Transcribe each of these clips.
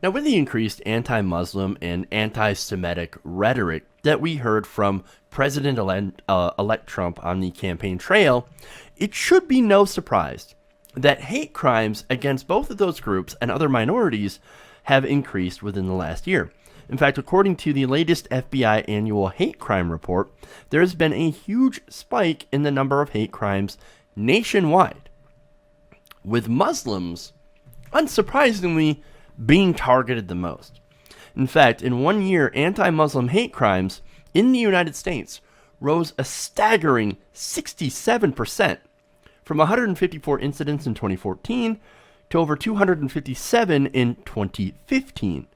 Now, with the increased anti-Muslim and anti-Semitic rhetoric that we heard from President-elect Trump on the campaign trail, it should be no surprise that hate crimes against both of those groups and other minorities have increased within the last year. In fact, according to the latest FBI annual hate crime report, there has been a huge spike in the number of hate crimes nationwide, with Muslims, unsurprisingly, being targeted the most. In fact, in 1 year, anti-Muslim hate crimes in the United States rose a staggering 67%, from 154 incidents in 2014 to over 257 in 2015,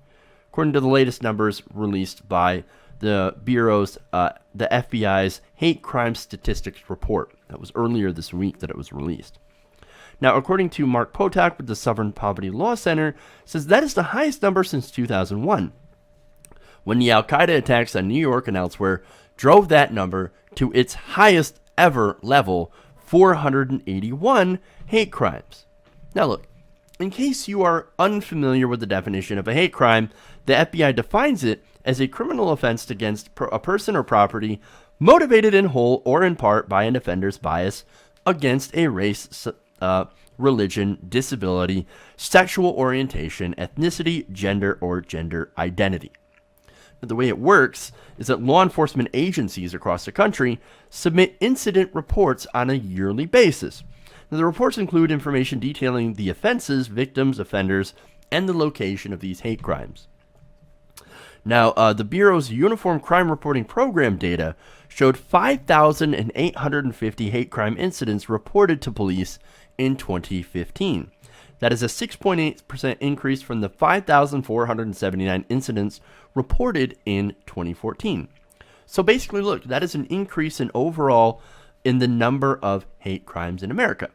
according to the latest numbers released by the Bureau's, the FBI's Hate Crime Statistics Report. That was earlier this week that it was released. Now, according to Mark Potok with the Southern Poverty Law Center, says that is the highest number since 2001, when the Al-Qaeda attacks on New York and elsewhere drove that number to its highest ever level, 481 hate crimes. Now look, in case you are unfamiliar with the definition of a hate crime, the FBI defines it as a criminal offense against a person or property motivated in whole or in part by an offender's bias against a race, religion, disability, sexual orientation, ethnicity, gender, or gender identity. Now, the way it works is that law enforcement agencies across the country submit incident reports on a yearly basis. Now, the reports include information detailing the offenses, victims, offenders, and the location of these hate crimes. Now, the Bureau's Uniform Crime Reporting Program data showed 5,850 hate crime incidents reported to police in 2015. That is a 6.8% increase from the 5,479 incidents reported in 2014. So basically, look, that is an increase in overall in the number of hate crimes in America.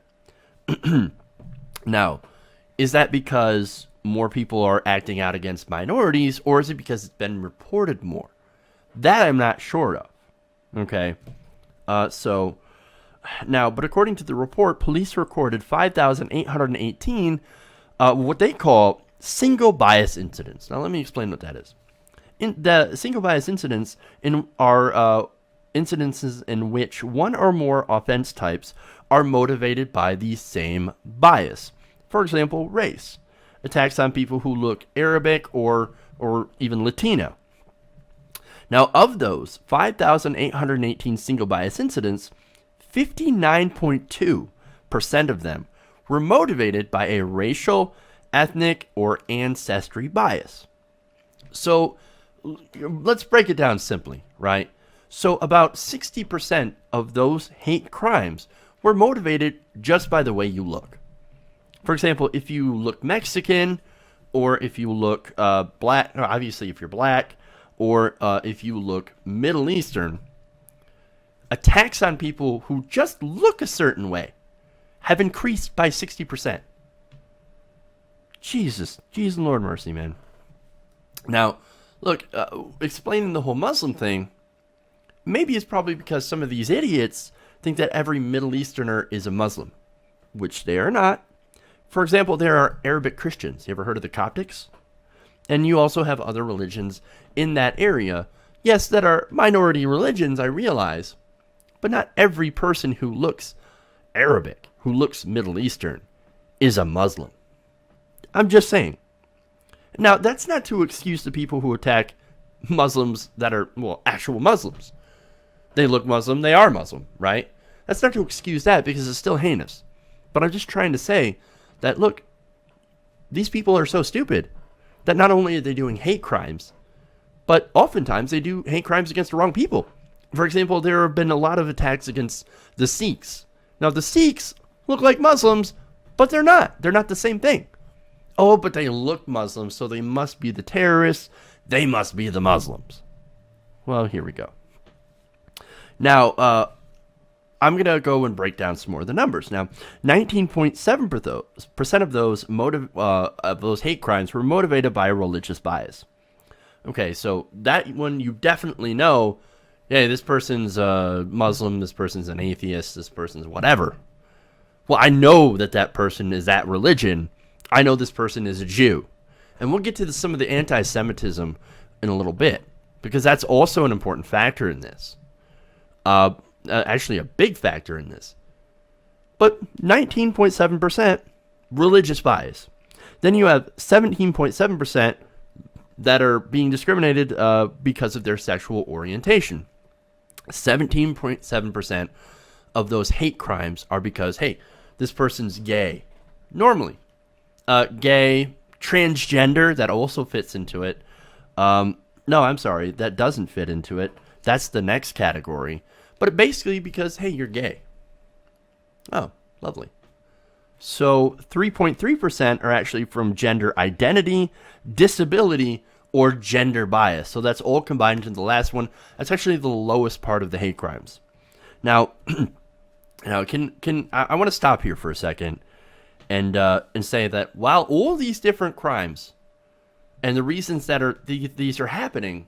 Now, is that because more people are acting out against minorities, or is it because it's been reported more? That I'm not sure of. Okay. So now, but according to the report, police recorded 5,818 what they call single bias incidents. Now, let me explain what that is. In the single bias incidents are incidences in which one or more offense types are motivated by the same bias. For example, race. Attacks on people who look Arabic or even Latino. Now, of those 5,818 single bias incidents, 59.2% of them were motivated by a racial, ethnic, or ancestry bias. So, let's break it down simply, right? So, about 60% of those hate crimes were motivated just by the way you look. For example, if you look Mexican, or if you look black, obviously if you're black, or if you look Middle Eastern, attacks on people who just look a certain way have increased by 60%. Jesus and Lord mercy, man. Now, look, explaining the whole Muslim thing, maybe it's probably because some of these idiots think that every Middle Easterner is a Muslim, which they are not. For example, there are Arabic Christians. You ever heard of the Coptics? And you also have other religions in that area. Yes, that are minority religions, I realize. But not every person who looks Arabic, who looks Middle Eastern, is a Muslim. I'm just saying. Now, that's not to excuse the people who attack Muslims that are, well, actual Muslims. They look Muslim, they are Muslim, right? That's not to excuse that because it's still heinous. But I'm just trying to say that, look, these people are so stupid that not only are they doing hate crimes, but oftentimes they do hate crimes against the wrong people. For example, there have been a lot of attacks against the Sikhs. Now, the Sikhs look like Muslims, but they're not. They're not the same thing. Oh, but they look Muslim, so they must be the terrorists. They must be the Muslims. Well, here we go. Now, I'm going to go and break down some more of the numbers. Now, 19.7% of those hate crimes were motivated by a religious bias. Okay, so that one you definitely know, hey, this person's a Muslim, this person's an atheist, this person's whatever. Well, I know that person is that religion. I know this person is a Jew. And we'll get to some of the anti-Semitism in a little bit, because that's also an important factor in this. Actually, a big factor in this. But 19.7% religious bias. Then you have 17.7% that are being discriminated because of their sexual orientation. 17.7% of those hate crimes are because, hey, this person's gay. Normally. Gay, transgender, that also fits into it. No, I'm sorry, that doesn't fit into it. That's the next category. But basically because, hey, you're gay. Oh, lovely. So 3.3% are actually from gender identity, disability, or gender bias. So that's all combined into the last one. That's actually the lowest part of the hate crimes. Now, I want to stop here for a second and say that while all these different crimes and the reasons that these are happening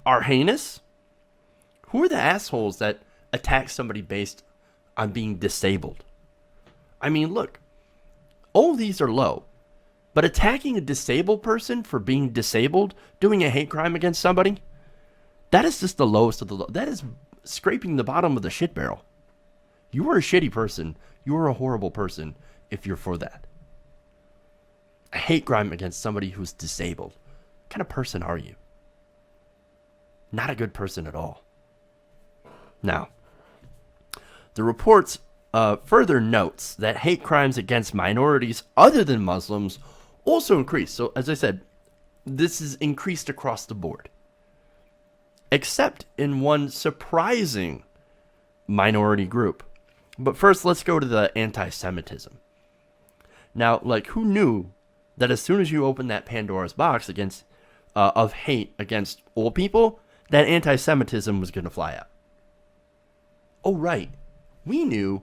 are heinous, who are the assholes that attack somebody based on being disabled? I mean, look, all of these are low, but attacking a disabled person for being disabled, doing a hate crime against somebody, that is just the lowest of the low. That is scraping the bottom of the shit barrel. You are a shitty person. You are a horrible person if you're for that. A hate crime against somebody who's disabled. What kind of person are you? Not a good person at all. Now, the reports further notes that hate crimes against minorities other than Muslims also increased. So, as I said, this is increased across the board. Except in one surprising minority group. But first, let's go to the anti-Semitism. Now, like, who knew that as soon as you open that Pandora's box of hate against all people, that anti-Semitism was going to fly out? Oh, right. We knew.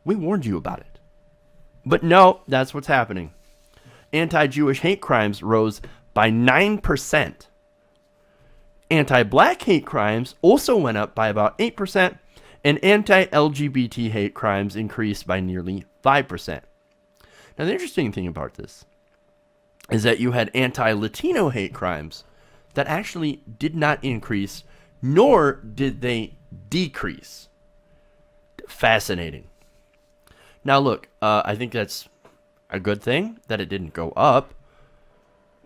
We warned you about it. But no, that's what's happening. Anti-Jewish hate crimes rose by 9%. Anti-black hate crimes also went up by about 8%, and anti-LGBT hate crimes increased by nearly 5%. Now, the interesting thing about this is that you had anti-Latino hate crimes that actually did not increase, nor did they decrease. Fascinating. Now, look, I think that's a good thing that it didn't go up.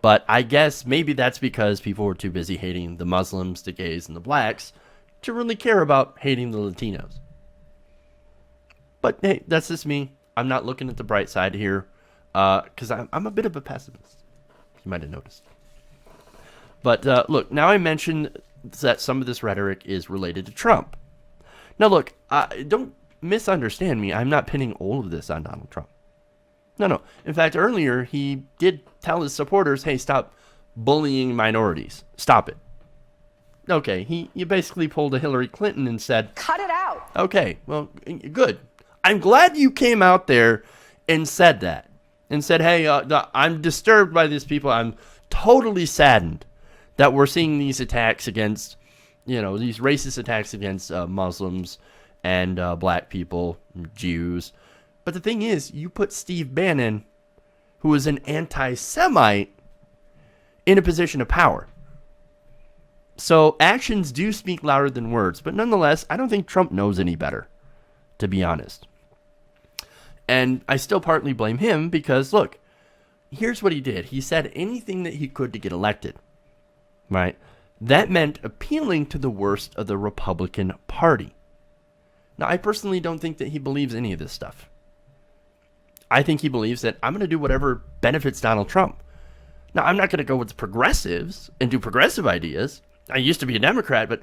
But I guess maybe that's because people were too busy hating the Muslims, the gays, and the blacks to really care about hating the Latinos. But hey, that's just me. I'm not looking at the bright side here because I'm a bit of a pessimist. You might have noticed. But look, now I mentioned that some of this rhetoric is related to Trump. Now, look, don't misunderstand me. I'm not pinning all of this on Donald Trump. No. In fact, earlier, he did tell his supporters, hey, stop bullying minorities. Stop it. Okay, he basically pulled a Hillary Clinton and said, cut it out. Okay, well, good. I'm glad you came out there and said that. And said, hey, I'm disturbed by these people. I'm totally saddened that we're seeing these attacks against, these racist attacks against Muslims and black people, Jews. But the thing is, you put Steve Bannon, who is an anti-Semite, in a position of power. So actions do speak louder than words. But nonetheless, I don't think Trump knows any better, to be honest. And I still partly blame him because, look, here's what he did. He said anything that he could to get elected, right? That meant appealing to the worst of the Republican Party. Now, I personally don't think that he believes any of this stuff. I think he believes that I'm going to do whatever benefits Donald Trump. Now, I'm not going to go with the progressives and do progressive ideas. I used to be a Democrat, but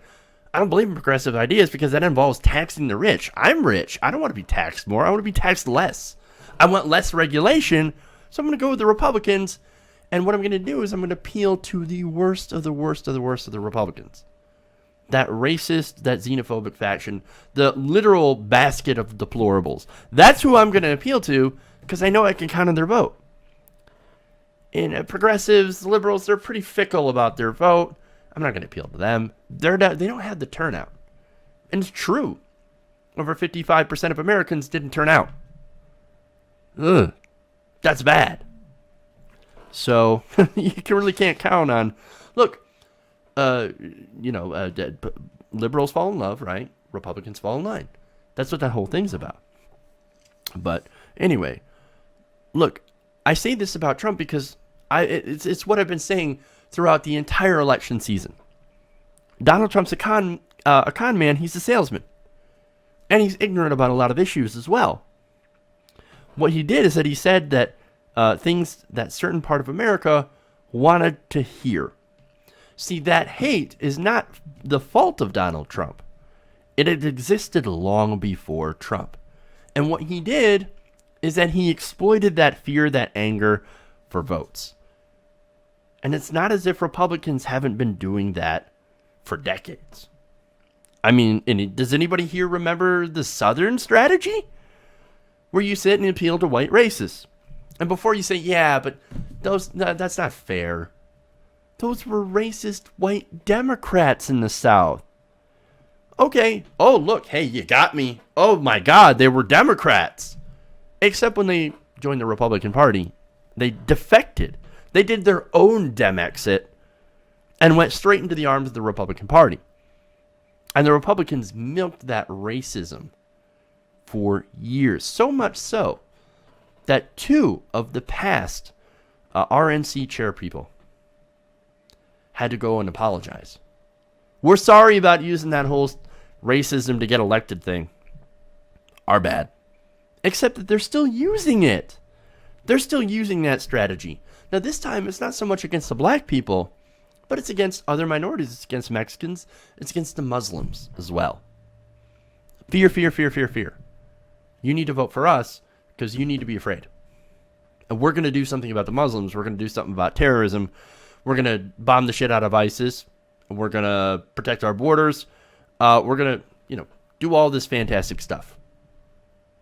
I don't believe in progressive ideas because that involves taxing the rich. I'm rich. I don't want to be taxed more. I want to be taxed less. I want less regulation, so I'm going to go with the Republicans. And what I'm going to do is I'm going to appeal to the worst of the worst of the worst of the Republicans. That racist, that xenophobic faction, the literal basket of deplorables. That's who I'm going to appeal to because I know I can count on their vote. And progressives, liberals, they're pretty fickle about their vote. I'm not going to appeal to them. They don't have the turnout. And it's true. Over 55% of Americans didn't turn out. Ugh. That's bad. So you really can't count on. Look, liberals fall in love, right? Republicans fall in line. That's what that whole thing's about. But anyway, look, I say this about Trump because it's what I've been saying throughout the entire election season. Donald Trump's a con man. He's a salesman. And he's ignorant about a lot of issues as well. What he did is that he said that things that certain part of America wanted to hear. See, that hate is not the fault of Donald Trump. It had existed long before Trump. And what he did is that he exploited that fear, that anger for votes. And it's not as if Republicans haven't been doing that for decades. I mean, does anybody here remember the Southern strategy? Where you sit and appeal to white racists. And before you say, yeah, but that's not fair. Those were racist white Democrats in the South. Okay. Oh, look. Hey, you got me. Oh, my God. They were Democrats. Except when they joined the Republican Party. They defected. They did their own Dem exit and went straight into the arms of the Republican Party. And the Republicans milked that racism for years. So much so that 2 of the past RNC chairpeople had to go and apologize. We're sorry about using that whole racism to get elected thing. Our bad. Except that they're still using it. They're still using that strategy. Now this time it's not so much against the black people, but it's against other minorities. It's against Mexicans. It's against the Muslims as well. Fear, fear, fear, fear, fear. You need to vote for us because you need to be afraid. And we're going to do something about the Muslims. We're going to do something about terrorism. We're going to bomb the shit out of ISIS. We're going to protect our borders. We're going to, do all this fantastic stuff.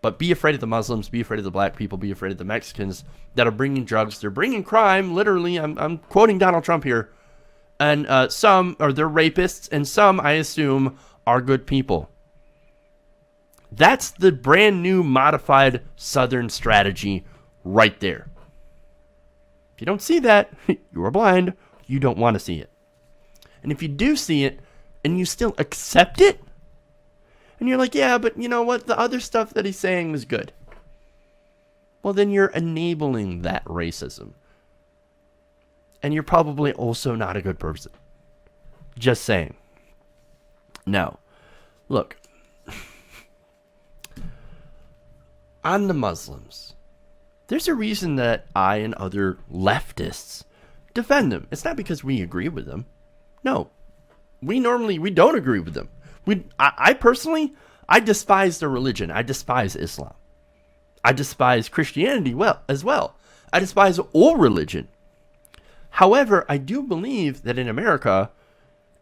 But be afraid of the Muslims. Be afraid of the black people. Be afraid of the Mexicans that are bringing drugs. They're bringing crime. Literally, I'm quoting Donald Trump here. And some are they're rapists, and some, I assume, are good people. That's the brand new modified Southern strategy right there. If you don't see that, you are blind. You don't want to see it. And if you do see it, and you still accept it, and you're like, yeah, but you know what? The other stuff that he's saying was good. Well, then you're enabling that racism. And you're probably also not a good person. Just saying. Now, look. On the Muslims, there's a reason that I and other leftists defend them. It's not because we agree with them. No. We don't agree with them. I personally, I despise their religion. I despise Islam. I despise Christianity as well. I despise all religion. However, I do believe that in America,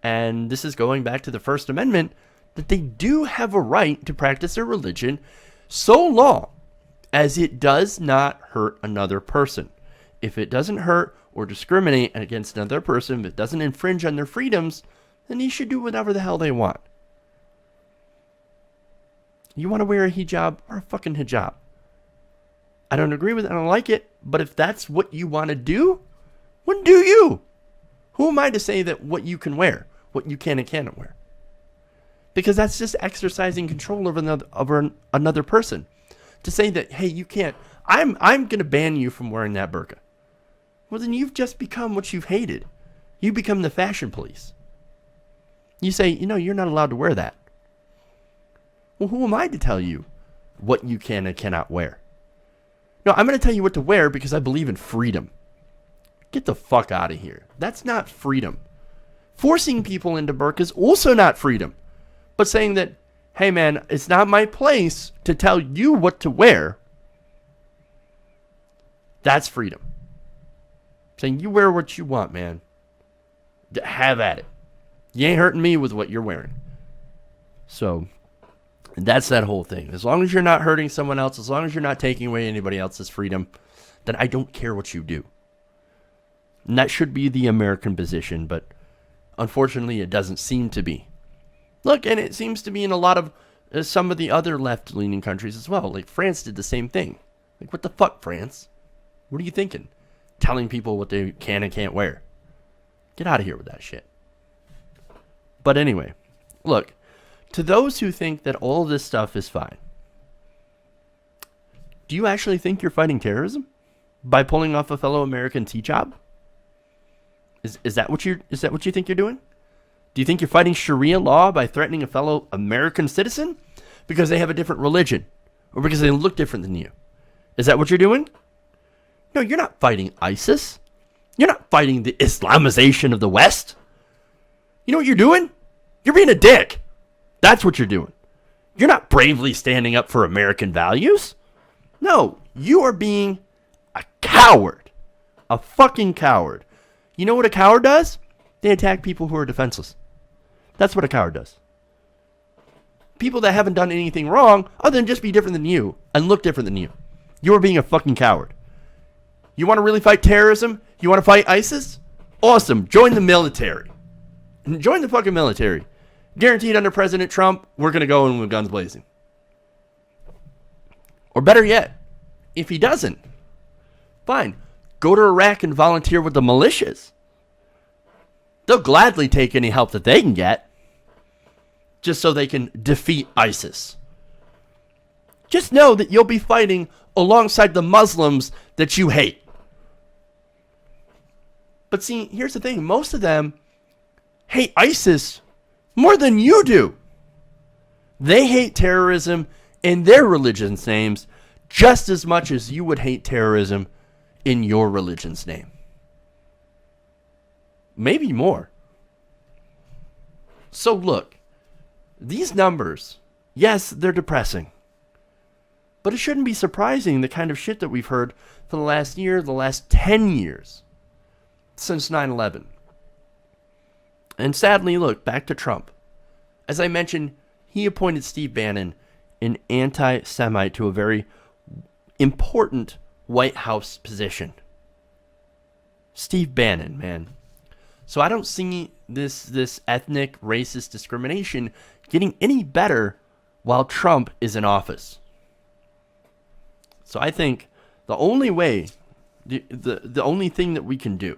and this is going back to the First Amendment, that they do have a right to practice their religion so long as it does not hurt another person. If it doesn't hurt or discriminate against another person, if it doesn't infringe on their freedoms, then they should do whatever the hell they want. You want to wear a hijab? Wear a fucking hijab. I don't agree with it. I don't like it. But if that's what you want to do, then do you. Who am I to say that what you can wear, what you can and cannot wear? Because that's just exercising control over another person. To say that, hey, you can't. I'm going to ban you from wearing that burqa. Well, then you've just become what you've hated. You become the fashion police. You say, you're not allowed to wear that. Well, who am I to tell you what you can and cannot wear? No, I'm going to tell you what to wear because I believe in freedom. Get the fuck out of here. That's not freedom. Forcing people into burqa is also not freedom. But saying that, hey man, it's not my place to tell you what to wear. That's freedom. Saying you wear what you want, man. Have at it. You ain't hurting me with what you're wearing. So, that's that whole thing. As long as you're not hurting someone else, as long as you're not taking away anybody else's freedom, then I don't care what you do. And that should be the American position, but unfortunately it doesn't seem to be. Look, and it seems to be in a lot of some of the other left-leaning countries as well. Like France did the same thing. Like, what the fuck, France? What are you thinking? telling people what they can and can't wear. Get out of here with that shit. But anyway, look, to those who think that all this stuff is fine, do you actually think you're fighting terrorism by pulling off a fellow American tea job? Is that what you think you're doing? Do you think you're fighting Sharia law by threatening a fellow American citizen because they have a different religion or because they look different than you? Is that what you're doing? No, you're not fighting ISIS. You're not fighting the Islamization of the West. You know what you're doing? You're being a dick. That's what you're doing. You're not bravely standing up for American values. No, you are being a coward. A fucking coward. You know what a coward does? They attack people who are defenseless. That's what a coward does. People that haven't done anything wrong other than just be different than you and look different than you. You are being a fucking coward. You want to really fight terrorism? You want to fight ISIS? Awesome. Join the military. Join the fucking military. Guaranteed under President Trump, we're going to go in with guns blazing. Or better yet, if he doesn't, fine. Go to Iraq and volunteer with the militias. They'll gladly take any help that they can get just so they can defeat ISIS. Just know that you'll be fighting alongside the Muslims that you hate. But see, here's the thing. Most of them hate ISIS more than you do. They hate terrorism in their religion's names just as much as you would hate terrorism in your religion's name. Maybe more. So look, these numbers, yes, they're depressing. But it shouldn't be surprising the kind of shit that we've heard for the last year, the last 10 years, since 9/11. And sadly, look, back to Trump. As I mentioned, he appointed Steve Bannon, an anti-Semite, to a very important White House position. Steve Bannon, man. So I don't see this ethnic, racist discrimination getting any better while Trump is in office. So I think the only way, the only thing that we can do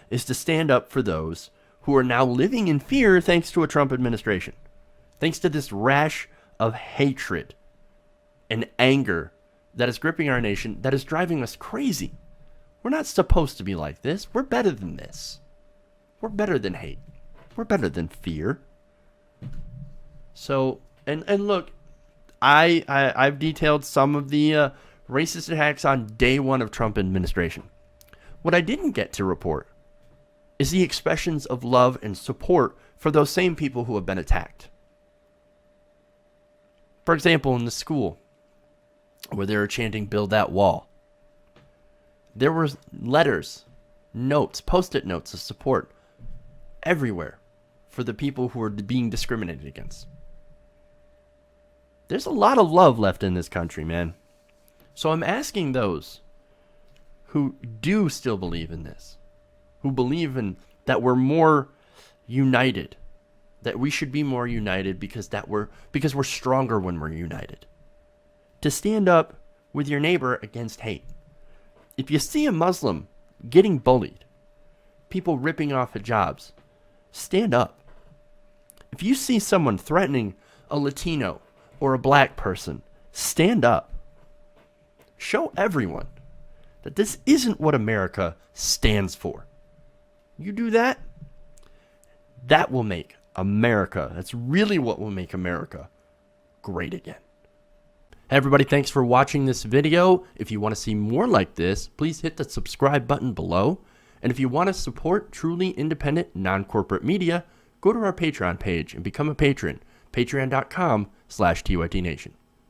is to stand up for those who are now living in fear thanks to a Trump administration. Thanks to this rash of hatred and anger that is gripping our nation, that is driving us crazy. We're not supposed to be like this. We're better than this. We're better than hate. We're better than fear. So, and look, I've detailed some of the racist attacks on day one of Trump administration. What I didn't get to report is the expressions of love and support for those same people who have been attacked. For example, in the school where they were chanting, "Build that wall," there were letters, notes, post-it notes of support everywhere for the people who were being discriminated against. There's a lot of love left in this country, man. So I'm asking those who do still believe in this, who believe in that we're more united, that we should be more united because we're stronger when we're united, to stand up with your neighbor against hate. If you see a Muslim getting bullied, people ripping off hijabs, stand up. If you see someone threatening a Latino or a black person, stand up. Show everyone that this isn't what America stands for. You do that, that will make America, that's really what will make America great again. Hey everybody, thanks for watching this video. If you want to see more like this, please hit the subscribe button below. And if you want to support truly independent, non-corporate media, go to our Patreon page and become a patron. Patreon.com/TYTNation.